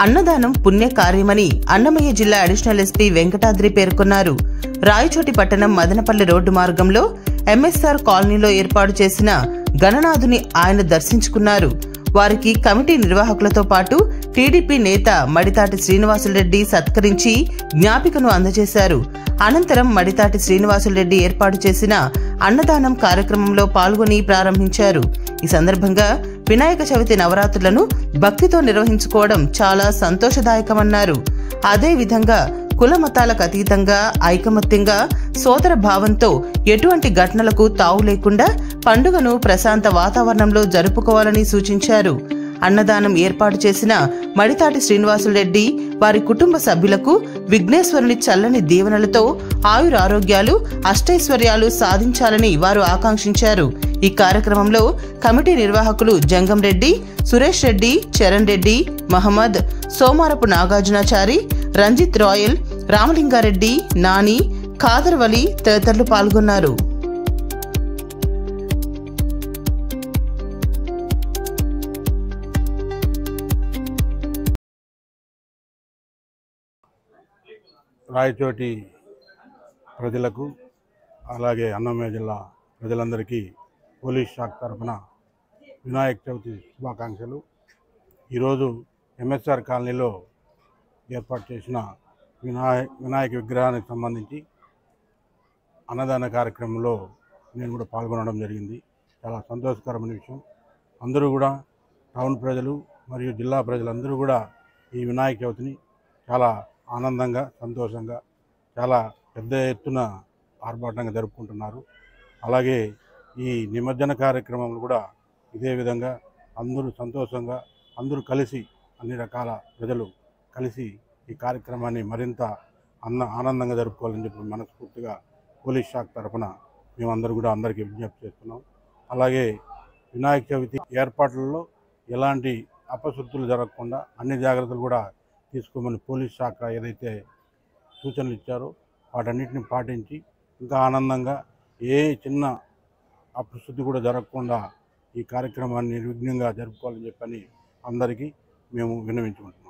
అన్నదానం పుణ్య కార్యమని అన్నమయ్య జిల్లా అడిషనల్ ఎస్పీ వెంకటాద్రి పేర్కొన్నారు. రాయచోటి పట్టణం మదనపల్లి రోడ్డు మార్గంలో ఎంఎస్ఆర్ కాలనీలో ఏర్పాటు చేసిన గణనాథుని ఆయన దర్శించుకున్నారు. వారికి కమిటీ నిర్వాహకులతో పాటు టీడీపీ నేత మడితాటి శ్రీనివాసులరెడ్డి సత్కరించి జ్ఞాపికను అందజేశారు. అనంతరం మడితాటి శ్రీనివాసులరెడ్డి ఏర్పాటు చేసిన అన్నదానం కార్యక్రమంలో పాల్గొని ప్రారంభించారు. ఈ సందర్భంగా వినాయక చవితి నవరాత్రులను భక్తితో నిర్వహించుకోవడం చాలా సంతోషదాయకమన్నారు. అదేవిధంగా కుల మతాలకు అతీతంగా ఐకమత్యంగా సోదర భావంతో ఎటువంటి ఘటనలకు తావు లేకుండా పండుగను ప్రశాంత వాతావరణంలో జరుపుకోవాలని సూచించారు. అన్నదానం ఏర్పాటు చేసిన మడితాటి శ్రీనివాసులరెడ్డి వారి కుటుంబ సభ్యులకు విఘ్నేశ్వరుని చల్లని దీవెనలతో ఆయురారోగ్యాలు అష్టైశ్వర్యాలు సాధించాలని వారు ఆకాంక్షించారు. ఈ కార్యక్రమంలో కమిటీ నిర్వాహకులు జంగం రెడ్డి, సురేష్ రెడ్డి, చరణ్ రెడ్డి, మహమ్మద్, సోమారపు నాగార్జునాచారి, రంజిత్ రాయల్, రామలింగారెడ్డి, నాని, ఖాదర్ వలి తదితరులు పాల్గొన్నారు. రాయచోటి ప్రజలకు అలాగే అన్నమయ్య జిల్లా ప్రజలందరికీ పోలీస్ శాఖ తరఫున వినాయక చవితి శుభాకాంక్షలు. ఈరోజు ఎంఎస్ఆర్ కాలనీలో ఏర్పాటు చేసిన వినాయక విగ్రహానికి సంబంధించి అన్నదాన కార్యక్రమంలో నేను కూడా పాల్గొనడం జరిగింది. చాలా సంతోషకరమైన విషయం. అందరూ కూడా టౌన్ ప్రజలు మరియు జిల్లా ప్రజలందరూ కూడా ఈ వినాయక చవితిని చాలా ఆనందంగా సంతోషంగా చాలా పెద్ద ఎత్తున ఆర్భాటంగా జరుపుకుంటున్నారు. అలాగే ఈ నిమజ్జన కార్యక్రమంలో కూడా ఇదే విధంగా అందరూ సంతోషంగా అందరూ కలిసి అన్ని రకాల ప్రజలు కలిసి ఈ కార్యక్రమాన్ని మరింత ఆనందంగా జరుపుకోవాలని చెప్పి మనస్ఫూర్తిగా పోలీస్ శాఖ తరఫున మేమందరూ కూడా అందరికీ విజ్ఞప్తి చేస్తున్నాం. అలాగే వినాయక చవితి ఏర్పాట్లలో ఎలాంటి అపశృతులు జరగకుండా అన్ని జాగ్రత్తలు కూడా తీసుకోమని పోలీస్ శాఖ ఏదైతే సూచనలు ఇచ్చారో వాటన్నిటిని పాటించి ఇంకా ఆనందంగా ఏ చిన్న అపశృతి కూడా జరగకుండా ఈ కార్యక్రమాన్ని నిర్విఘ్నంగా జరుపుకోవాలని చెప్పని అందరికీ మేము విన్నవించుకుంటున్నాం.